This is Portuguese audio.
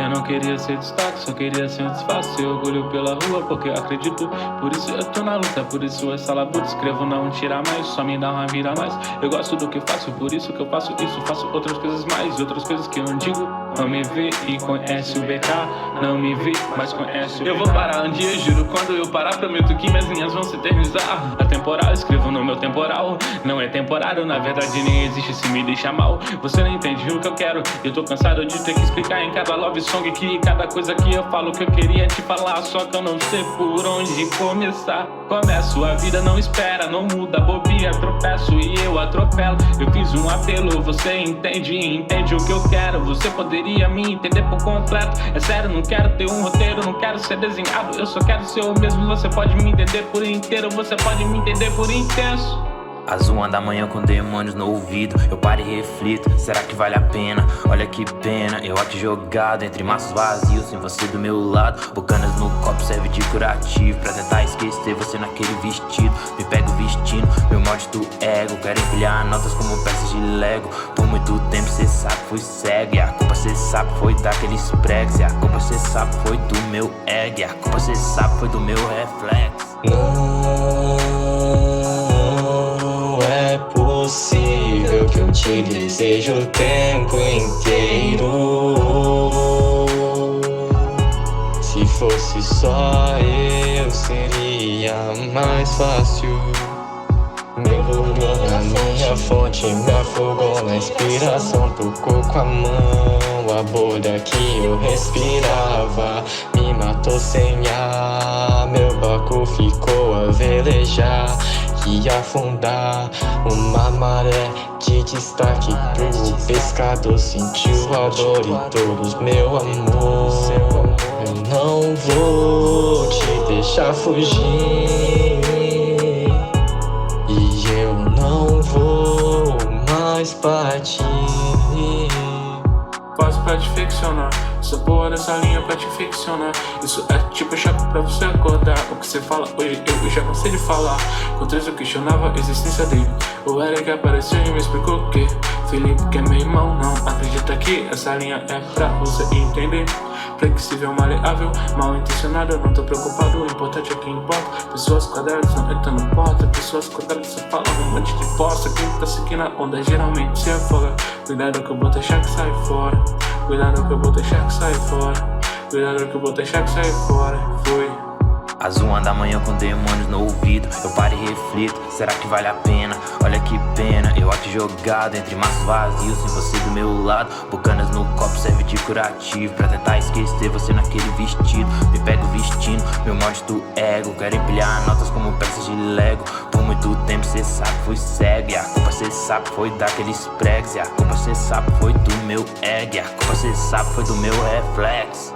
Eu não queria ser destaque, só queria ser um disfarce. Ser orgulho pela rua, porque eu acredito. Por isso eu tô na luta, por isso essa labuta. Escrevo não tira mais, só me dá uma vira mais. Eu gosto do que faço, por isso que eu faço isso. Faço outras coisas mais, outras coisas que eu não digo. Não me vê e conhece o BK. Não me vê, mas conhece o BK. Eu vou parar um dia, juro, quando eu parar prometo que minhas linhas vão se eternizar. A temporal, escrevo no meu temporal. Não é temporário, na verdade nem existe se me deixa mal. Você não entende o que eu quero. Eu tô cansado de ter que explicar em cada love song que cada coisa que eu falo que eu queria te falar. Só que eu não sei por onde começar. Começo, a vida não espera, não muda, bobia, tropeço e eu atropelo. Eu fiz um apelo, você entende o que eu quero. Você poderia me entender por completo. É sério, não quero ter um roteiro, não quero ser desenhado. Eu só quero ser eu mesmo, você pode me entender por inteiro. Você pode me entender por intenso. Às 1 da manhã com demônios no ouvido, eu paro e reflito, será que vale a pena? Olha que pena, eu aqui jogado entre maços vazios, sem você do meu lado. Bocanas no copo serve de curativo, pra tentar esquecer você naquele vestido. Me pego vestindo, meu maldito ego, quero empilhar notas como peças de Lego. Por muito tempo cê sabe fui cego, e a culpa cê sabe foi daqueles pregos. E a culpa cê sabe foi do meu ego, e a culpa cê sabe foi do meu reflexo. Não é possível que eu te deseje o tempo inteiro. Se fosse só eu, seria mais fácil. Mergulhou na minha fonte, me afogou na inspiração. Tocou com a mão a bolha que eu respirava. Me matou sem ar, meu barco ficou a velejar e afundar. Uma maré de destaque pro pescador sentiu a dor e todos meu amor. Eu não vou te deixar fugir, e eu não vou mais partir. Faço pra te ficcionar, essa porra dessa linha pra te ficcionar. Isso é tipo chapa pra você acordar. O que você fala hoje eu já cansei de falar. Com 13 eu questionava a existência dele. O Eric apareceu e me explicou que Felipe, que é meu irmão, não acredita que essa linha é pra você entender. Flexível, maleável, mal intencionado, eu não tô preocupado. O importante é que importa. Pessoas quadradas não entram no porta. Pessoas quadradas só falam um monte de bosta. Quem tá seguindo a onda geralmente se afoga. Cuidado que eu vou deixar que sai fora. Cuidado que eu vou deixar que sai fora. Cuidado que eu vou deixar que sai fora. Fui. Às 1 da manhã com demônios no ouvido, eu paro e reflito, será que vale a pena? Olha que pena, eu aqui jogado entre maços vazios, sem você do meu lado. Bocanas no copo serve de curativo, pra tentar esquecer você naquele vestido. Me pego vestindo, meu maldito ego, quero empilhar notas como peças de Lego. Por muito tempo cê sabe fui cego, e a culpa cê sabe foi daqueles pregos. E a culpa cê sabe foi do meu ego, e a culpa cê sabe foi do meu reflexo.